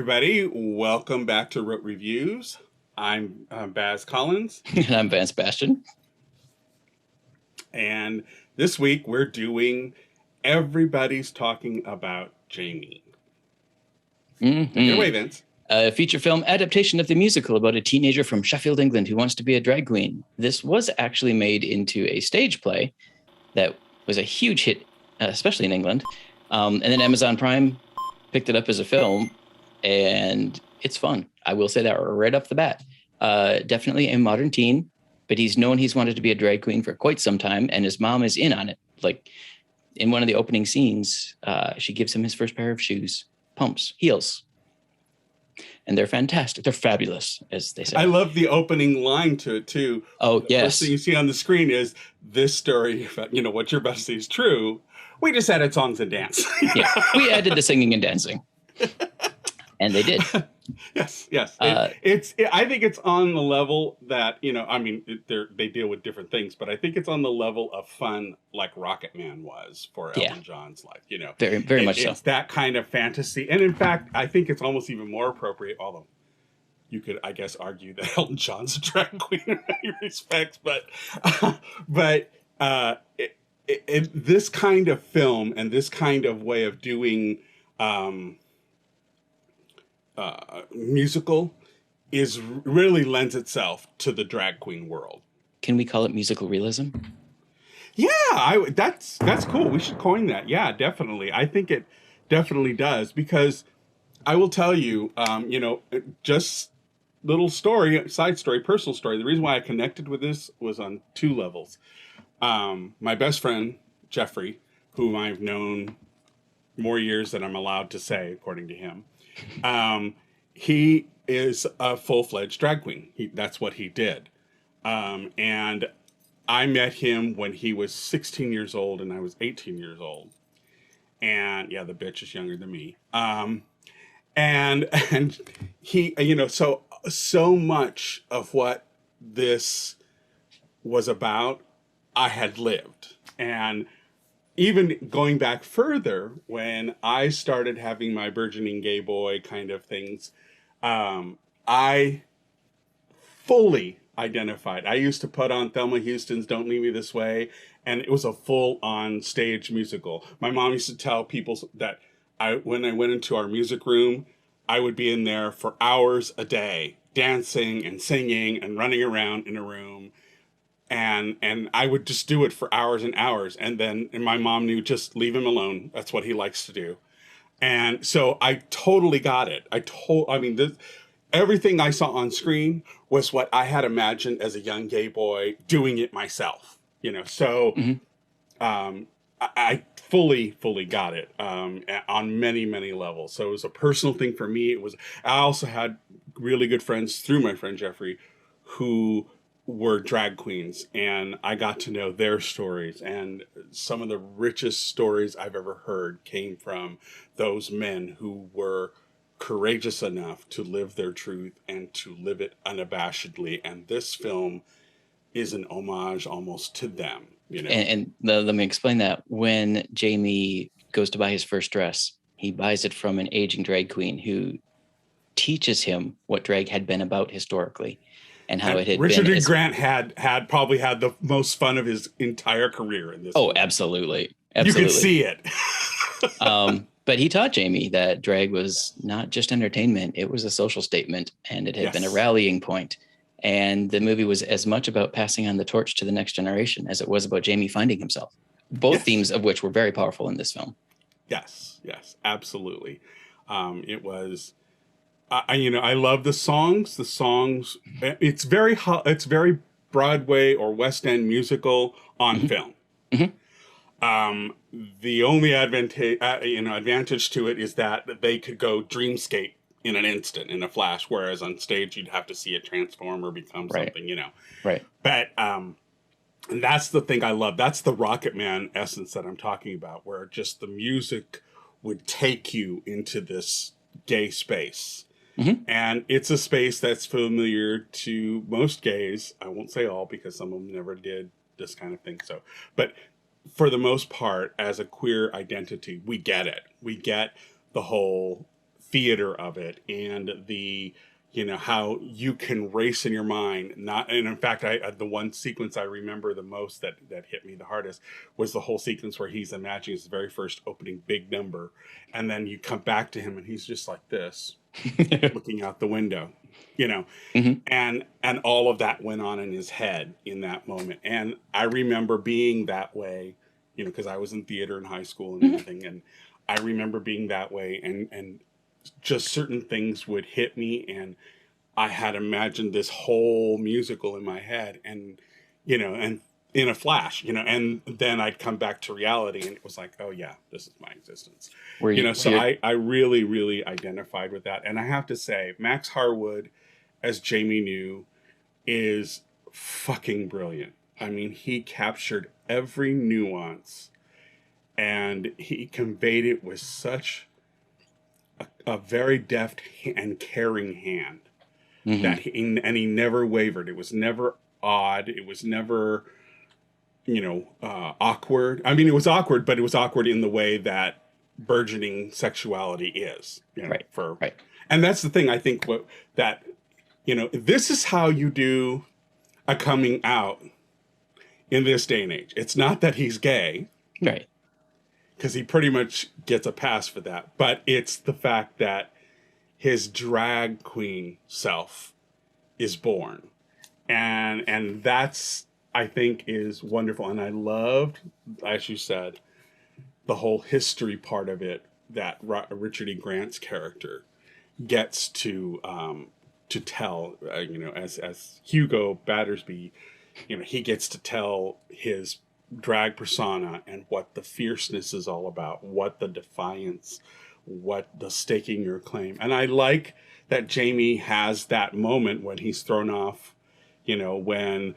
everybody. Welcome back to Rote Reviews. I'm Baz Collins. And I'm Vance Bastion. And this week we're doing Everybody's Talking About Jamie. Take it away, Vince. A feature film adaptation of the musical about a teenager from Sheffield, England who wants to be a drag queen. This was actually made into a stage play that was a huge hit, especially in England. And then Amazon Prime picked it up as a film, and it's fun. I will say that right off the bat. Definitely a modern teen, but he's wanted to be a drag queen for quite some time, and his mom is in on it. Like in one of the opening scenes, she gives him his first pair of shoes, pumps, heels. And they're fantastic. They're fabulous, as they say. I love the opening line to it, too. Oh, yes. The first thing you see on the screen is this story, what you're about to say is true. We just added songs and dance. Yeah, we added the singing and dancing. And they did. Yes. I think it's on the level that, they deal with different things, but I think it's on the level of fun like Rocketman was for Elton John's life, Very, very much so. It's that kind of fantasy. And in fact, I think it's almost even more appropriate, although you could, I guess, argue that Elton John's a drag queen in many respects, but this kind of film and this kind of way of doing musical really lends itself to the drag queen world. Can we call it musical realism? Yeah, that's cool. We should coin that. Yeah, definitely. I think it definitely does, because I will tell you, just little story, side story, personal story. The reason why I connected with this was on two levels. My best friend, Jeffrey, whom I've known more years than I'm allowed to say, according to him, he is a full-fledged drag queen. That's what he did. And I met him when he was 16 years old and I was 18 years old. And yeah, the bitch is younger than me. And he, so much of what this was about, I had lived. And even going back further, when I started having my burgeoning gay boy kind of things, I fully identified. I used to put on Thelma Houston's Don't Leave Me This Way, and it was a full-on stage musical. My mom used to tell people that when I went into our music room, I would be in there for hours a day, dancing and singing and running around in a room. And I would just do it for hours and hours. And my mom knew, just leave him alone. That's what he likes to do. And so I totally got it. Everything I saw on screen was what I had imagined as a young gay boy doing it myself, So I fully got it on many, many levels. So it was a personal thing for me. I also had really good friends through my friend Jeffrey who were drag queens, and I got to know their stories, and some of the richest stories I've ever heard came from those men who were courageous enough to live their truth and to live it unabashedly. And this film is an homage almost to them, And let me explain that. When Jamie goes to buy his first dress, he buys it from an aging drag queen who teaches him what drag had been about historically. And how it had Richard been. Richard Grant had probably had the most fun of his entire career in this. Oh, movie. Absolutely. You could see it. But he taught Jamie that drag was not just entertainment. It was a social statement, and it had been a rallying point. And the movie was as much about passing on the torch to the next generation as it was about Jamie finding himself. Both themes of which were very powerful in this film. Yes, absolutely. It was... I love the songs. The songs, it's very Broadway or West End musical on film. Mm-hmm. The only advantage to it is that they could go dreamscape in an instant, in a flash, whereas on stage you'd have to see it transform or become something, Right. But and that's the thing I love. That's the Rocketman essence that I'm talking about, where just the music would take you into this gay space. Mm-hmm. And it's a space that's familiar to most gays. I won't say all, because some of them never did this kind of thing. But for the most part, as a queer identity, we get it. We get the whole theater of it and the, how you can race in your mind. And in fact, the one sequence I remember the most that hit me the hardest was the whole sequence where he's imagining his very first opening big number. And then you come back to him and he's just like this, looking out the window, and all of that went on in his head in that moment. And I remember being that way, because I was in theater in high school and everything. And I remember being that way and just certain things would hit me, and I had imagined this whole musical in my head, and and in a flash, and then I'd come back to reality, and it was like, oh yeah, this is my existence. I really, really identified with that. And I have to say, Max Harwood as Jamie New is fucking brilliant. I mean, he captured every nuance and he conveyed it with such a very deft and caring hand that he never wavered. It was never odd. It was never, awkward. I mean, it was awkward, but it was awkward in the way that burgeoning sexuality is. Right. And that's the thing, I think, this is how you do a coming out in this day and age. It's not that he's gay. Right. Because he pretty much gets a pass for that. But it's the fact that his drag queen self is born. And that's, I think, is wonderful. And I loved, as you said, the whole history part of it that Richard E. Grant's character gets to tell, as Hugo Battersby, he gets to tell his drag persona and what the fierceness is all about, what the defiance, what the staking your claim. And I like that Jamie has that moment when he's thrown off, when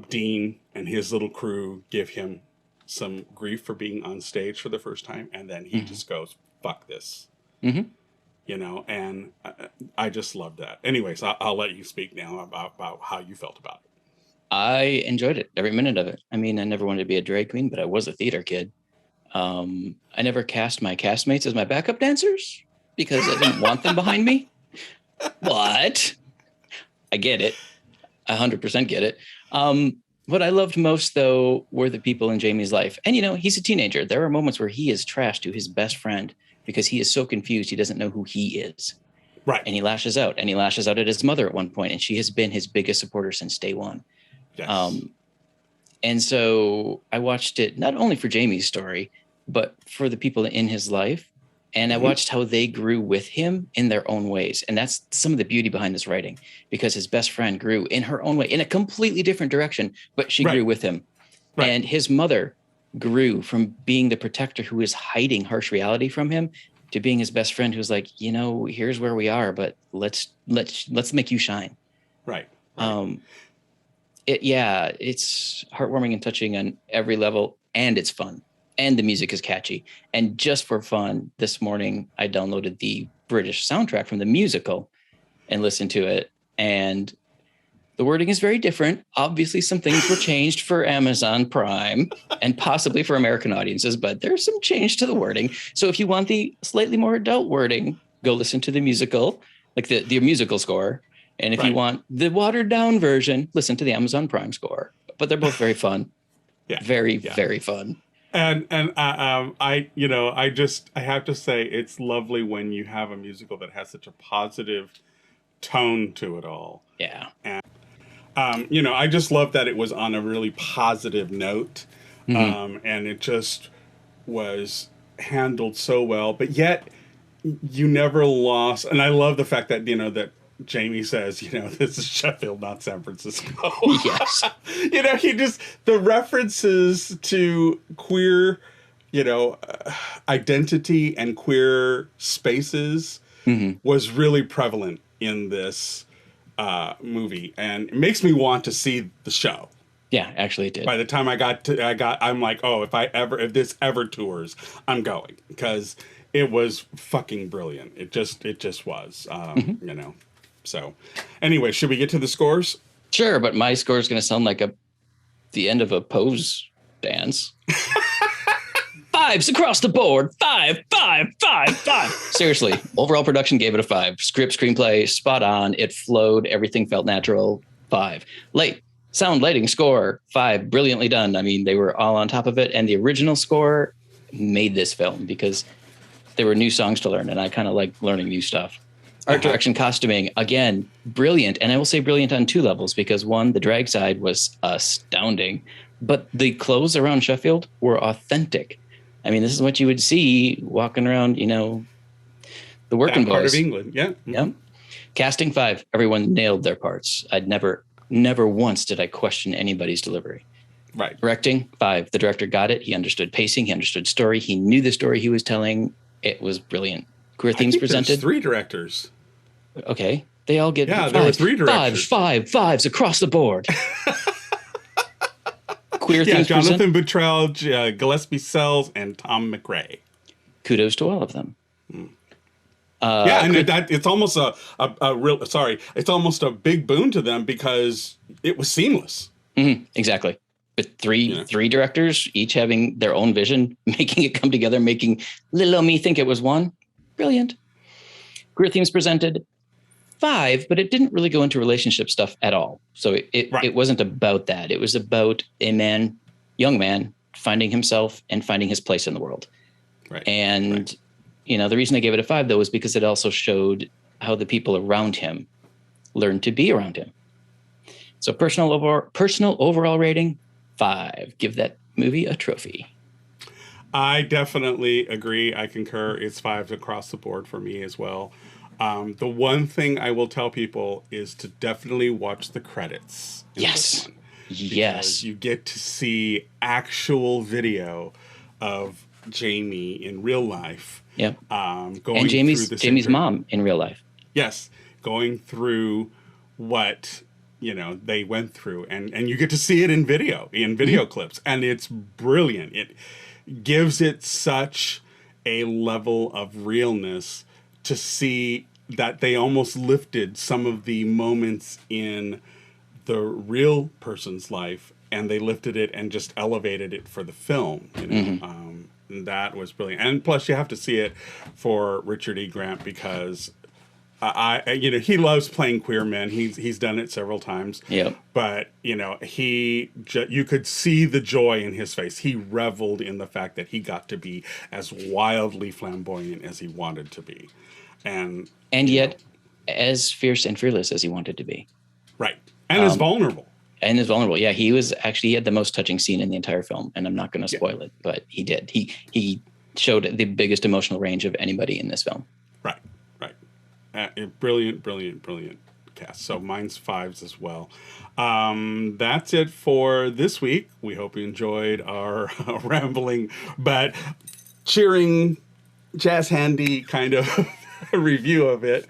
Dean and his little crew give him some grief for being on stage for the first time, and then he just goes, fuck this. And I just love that. Anyways, I'll let you speak now about how you felt about it. I enjoyed it, every minute of it. I mean, I never wanted to be a drag queen, but I was a theater kid. I never cast my castmates as my backup dancers because I didn't want them behind me. But I get it. I 100% get it. What I loved most, though, were the people in Jamie's life. And, he's a teenager. There are moments where he is trash to his best friend because he is so confused he doesn't know who he is. Right. And he lashes out. And he lashes out at his mother at one point, and she has been his biggest supporter since day one. Yes. And so I watched it not only for Jamie's story, but for the people in his life. And I watched how they grew with him in their own ways. And that's some of the beauty behind this writing, because his best friend grew in her own way, in a completely different direction, but she grew with him. Right. And his mother grew from being the protector who is hiding harsh reality from him to being his best friend who's like, here's where we are, but let's make you shine. Right. It's heartwarming and touching on every level, and it's fun, and the music is catchy. And just for fun, this morning I downloaded the British soundtrack from the musical and listened to it, and the wording is very different. Obviously, some things were changed for Amazon Prime and possibly for American audiences, but there's some change to the wording. So if you want the slightly more adult wording, go listen to the musical, like the musical score. And if you want the watered down version, listen to the Amazon Prime score. But they're both very fun. Very fun. And I have to say, it's lovely when you have a musical that has such a positive tone to it all. Yeah. And I just love that it was on a really positive note. And it just was handled so well, but yet you never lost. And I love the fact that, that Jamie says, this is Sheffield, not San Francisco. Yes. The references to queer, identity and queer spaces was really prevalent in this movie. And it makes me want to see the show. Yeah, actually it did. By the time I'm like, oh, if this ever tours, I'm going, because it was fucking brilliant. It just was, So, anyway, should we get to the scores? Sure, but my score is going to sound like the end of a pose dance. 5 Fives across the board. Five. Seriously, overall production gave it a 5. Script, screenplay, spot on. It flowed. Everything felt natural. 5. Sound, lighting, score. 5. Brilliantly done. I mean, they were all on top of it. And the original score made this film because there were new songs to learn, and I kind of like learning new stuff. Art direction, costuming, again, brilliant. And I will say brilliant on 2 levels because 1, the drag side was astounding, but the clothes around Sheffield were authentic. I mean, this is what you would see walking around, the working boys. Part of England, yeah. Yep. Casting 5, everyone nailed their parts. I'd never once did I question anybody's delivery. Right. Directing 5, the director got it. He understood pacing. He understood story. He knew the story he was telling. It was brilliant. Queer themes presented. There's 3 directors. Okay. They all get there were 3 directors. Fives across the board. Queer themes Jonathan Buttrell, Gillespie Sells, and Tom McRae. Kudos to all of them. It's almost it's almost a big boon to them because it was seamless. Mm-hmm, exactly. But three directors, each having their own vision, making it come together, making little old me think it was one. Brilliant. Queer themes presented. 5, but it didn't really go into relationship stuff at all. So it wasn't about that. It was about a young man, finding himself and finding his place in the world. Right. And, the reason I gave it a 5, though, was because it also showed how the people around him learned to be around him. So personal overall rating, 5. Give that movie a trophy. I definitely agree. I concur. It's 5 across the board for me as well. The one thing I will tell people is to definitely watch the credits. Yes. Because you get to see actual video of Jamie in real life. Yep. And Jamie's mom in real life. Yes. Going through what they went through, and you get to see it in video clips, and it's brilliant. It gives it such a level of realness to see that they almost lifted some of the moments in the real person's life and they lifted it and just elevated it for the film. That was brilliant. And plus you have to see it for Richard E. Grant because he loves playing queer men. He's done it several times. Yep. But you could see the joy in his face. He reveled in the fact that he got to be as wildly flamboyant as he wanted to be, and yet as fierce and fearless as he wanted to be. Right, and as vulnerable. Yeah, he had the most touching scene in the entire film, and I'm not going to spoil it, but he did. He showed the biggest emotional range of anybody in this film. Right. Brilliant cast. So mine's 5s as well. That's it for this week. We hope you enjoyed our rambling but cheering, jazz handy kind of review of it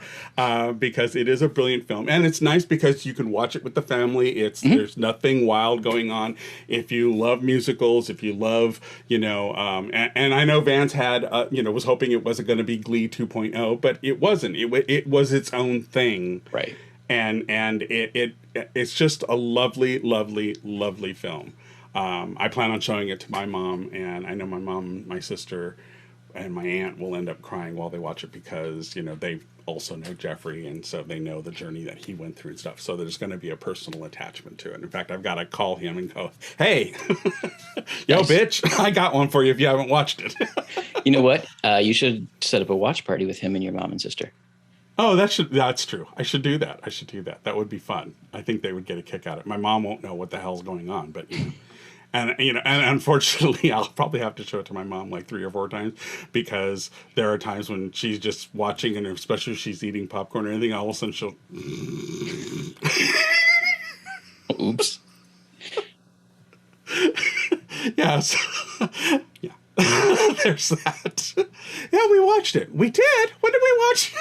because it is a brilliant film, and it's nice because you can watch it with the family. There's nothing wild going on. If you love musicals, if you love and I know Vance had was hoping it wasn't going to be Glee 2.0, but it wasn't. It was its own thing, right? And it's just a lovely film. I plan on showing it to my mom, and I know my mom, my sister, and my aunt will end up crying while they watch it because, they also know Jeffrey, and so they know the journey that he went through and stuff. So there's going to be a personal attachment to it. In fact, I've got to call him and go, hey, yo, bitch, I got one for you if you haven't watched it. You know what? You should set up a watch party with him and your mom and sister. Oh, that's true. I should do that. That would be fun. I think they would get a kick out of it. My mom won't know what the hell's going on, but And unfortunately, I'll probably have to show it to my mom like 3 or 4 times because there are times when she's just watching, and especially if she's eating popcorn or anything, all of a sudden she'll. Oops. Yeah. Yeah. There's that. Yeah, we watched it. We did. When did we watch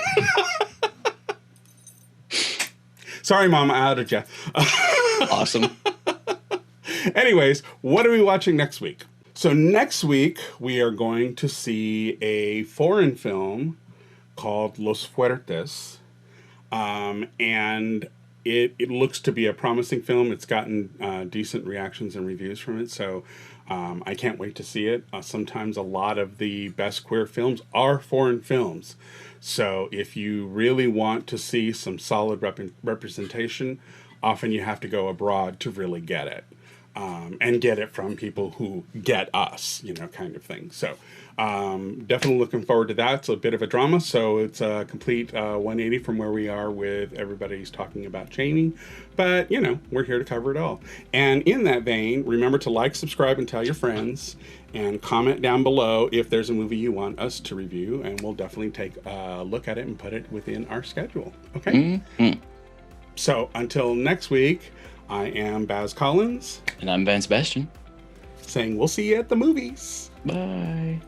it? Sorry, Mom, I outed you. Awesome. Anyways, what are we watching next week? So next week, we are going to see a foreign film called Los Fuertes. And it looks to be a promising film. It's gotten decent reactions and reviews from it, so I can't wait to see it. Sometimes a lot of the best queer films are foreign films, so if you really want to see some solid representation, often you have to go abroad to really get it. And get it from people who get us, kind of thing. So definitely looking forward to that. It's a bit of a drama, so it's a complete 180 from where we are with everybody's talking about chaining. But, we're here to cover it all. And in that vein, remember to like, subscribe, and tell your friends. And comment down below if there's a movie you want us to review. And we'll definitely take a look at it and put it within our schedule. Okay? Mm-hmm. So until next week, I am Baz Collins. And I'm Vance Sebastian. Saying we'll see you at the movies. Bye.